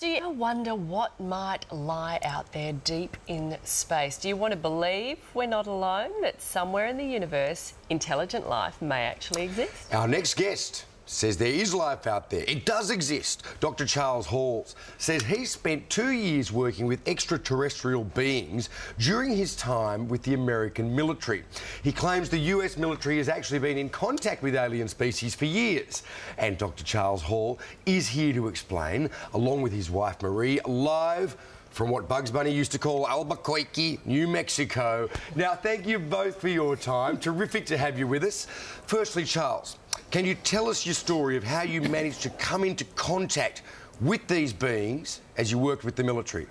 Do you ever wonder what might lie out there deep in space? Do you want to believe we're not alone, that somewhere in the universe, intelligent life may actually exist? Our next guest says there is life out there. It does exist. Dr. Charles Hall says he spent 2 years working with extraterrestrial beings during his time with the American military. He claims the US military has actually been in contact with alien species for years. And Dr. Charles Hall is here to explain, along with his wife Marie, live from what Bugs Bunny used to call Albuquerque, New Mexico. Now, thank you both for your time. Terrific to have you with us. Firstly, Charles, can you tell us your story of how you managed to come into contact with these beings as you worked with the military?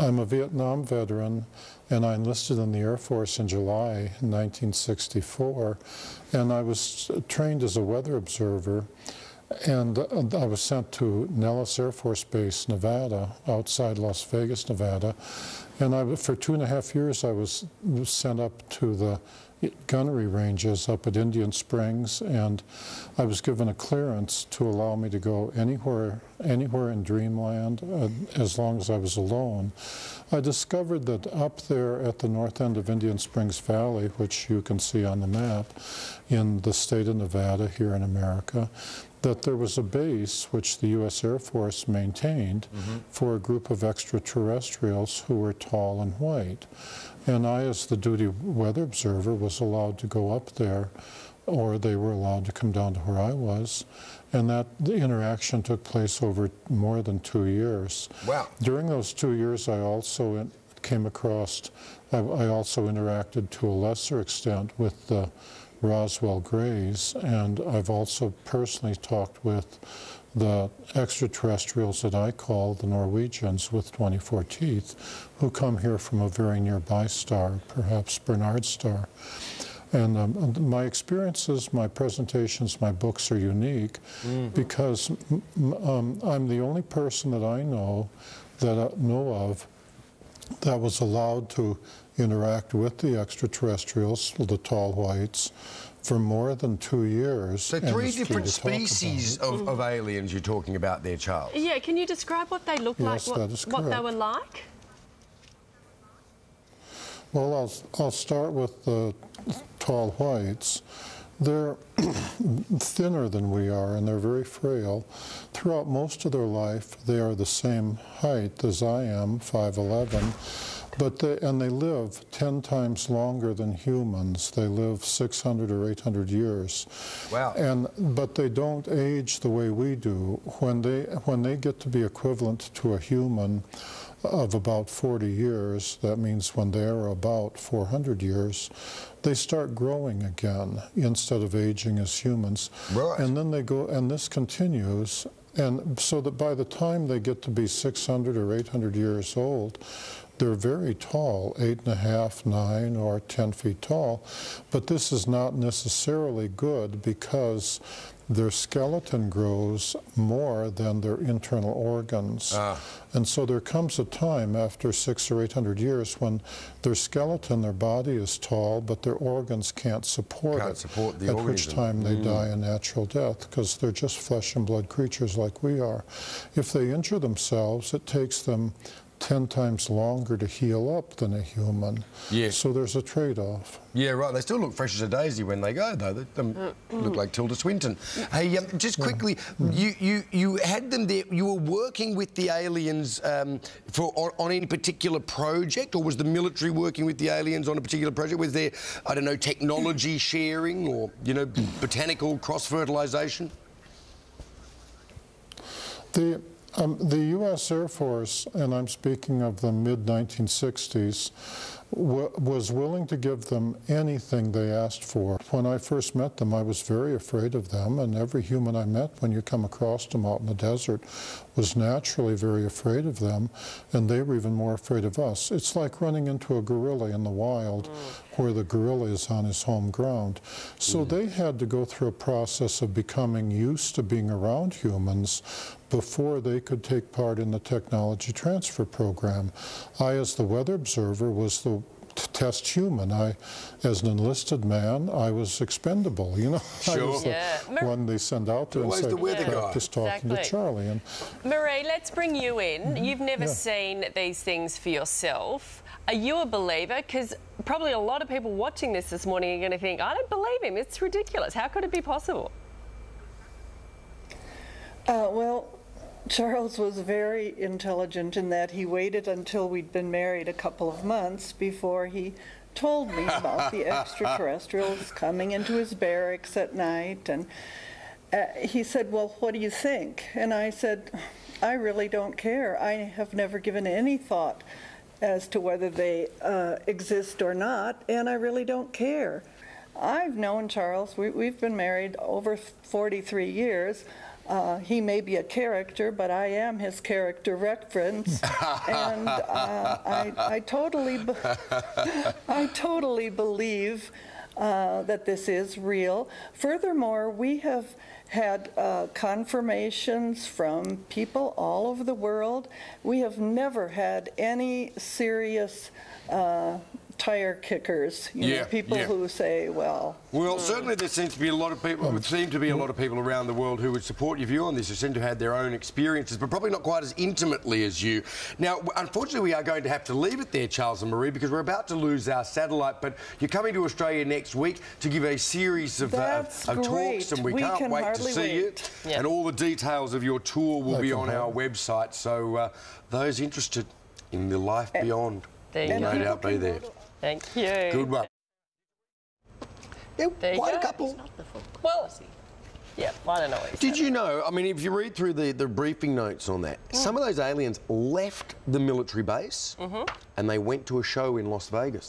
I'm a Vietnam veteran, and I enlisted in the Air Force in July 1964, and I was trained as a weather observer, and I was sent to Nellis Air Force Base, Nevada, outside Las Vegas, Nevada, and for 2.5 years I was sent up to the gunnery ranges up at Indian Springs, and I was given a clearance to allow me to go anywhere in Dreamland as long as I was alone. I discovered that up there at the north end of Indian Springs Valley, which you can see on the map in the state of Nevada here in America, that there was a base which the U.S. Air Force maintained for a group of extraterrestrials who were tall and white. And I, as the duty weather observer, was allowed to go up there, or they were allowed to come down to where I was. And the interaction took place over more than 2 years. Wow. During those 2 years, I also came across, I also interacted to a lesser extent with the Roswell Greys, and I've also personally talked with the extraterrestrials that I call the Norwegians with 24 teeth, who come here from a very nearby star, perhaps Bernard star. And my experiences, my presentations, my books are unique because I'm the only person that I know of that was allowed to interact with the extraterrestrials, the tall whites, for more than 2 years. So 3 different species of aliens you're talking about there, Charles? Yeah, can you describe what they look like, what they were like? Well, I'll start with the tall whites. They're thinner than we are, and they're very frail. Throughout most of their life, they are the same height as I am, 5'11", but they live 10 times longer than humans. They live 600 or 800 years. Wow. But they don't age the way we do. When they get to be equivalent to a human of about 40 years, that means when they're about 400 years, they start growing again instead of aging as humans. Right. And then they go, and this continues, and so that by the time they get to be 600 or 800 years old, they're very tall, 8.5, 9, or 10 feet tall. But this is not necessarily good because their skeleton grows more than their internal organs. And so there comes a time after 600 or 800 years when their skeleton, their body is tall, but their organs can't support it. At which time they die a natural death, because they're just flesh and blood creatures like we are. If they injure themselves, it takes them 10 times longer to heal up than a human. Yeah. So there's a trade-off. Yeah, right. They still look fresh as a daisy when they go, though. They look like Tilda Swinton. Hey, just quickly, you had them there. You were working with the aliens on any particular project, or was the military working with the aliens on a particular project? Was there, I don't know, technology sharing or, you know, botanical cross-fertilisation? The U.S. Air Force, and I'm speaking of the mid-1960s, was willing to give them anything they asked for. When I first met them, I was very afraid of them, and every human I met when you come across them out in the desert was naturally very afraid of them, and they were even more afraid of us. It's like running into a gorilla in the wild where the gorilla is on his home ground. So they had to go through a process of becoming used to being around humans before they could take part in the technology transfer program. I, as the weather observer, was the test human. As an enlisted man, I was expendable. You know, Sure. I was the one they send out there and Always say, the weather guy. practice talking to Charlie. And Marie, let's bring you in. You've never seen these things for yourself. Are you a believer? Because probably a lot of people watching this morning are going to think, I don't believe him. It's ridiculous. How could it be possible? Well, Charles was very intelligent in that he waited until we'd been married a couple of months before he told me about the extraterrestrials coming into his barracks at night. And he said, well, what do you think? And I said, I really don't care. I have never given any thought as to whether they exist or not, and I really don't care. I've known Charles. We've been married over 43 years. He may be a character, but I am his character reference, and I totally believe that this is real. Furthermore, we have had confirmations from people all over the world. We have never had any serious tire kickers, you know, people who say, well... Well, certainly there seems to be a lot of people, around the world who would support your view on this, who seem to have had their own experiences, but probably not quite as intimately as you. Now, unfortunately, we are going to have to leave it there, Charles and Marie, because we're about to lose our satellite, but you're coming to Australia next week to give a series of talks, and we can't wait to see you. Yeah. And all the details of your tour will be on our website, so those interested in the life beyond will no doubt be there. Thank you. Good one. Yeah, quite a couple. Well, yeah, I don't know. Did you know, I mean, if you read through the briefing notes on that, some of those aliens left the military base and they went to a show in Las Vegas.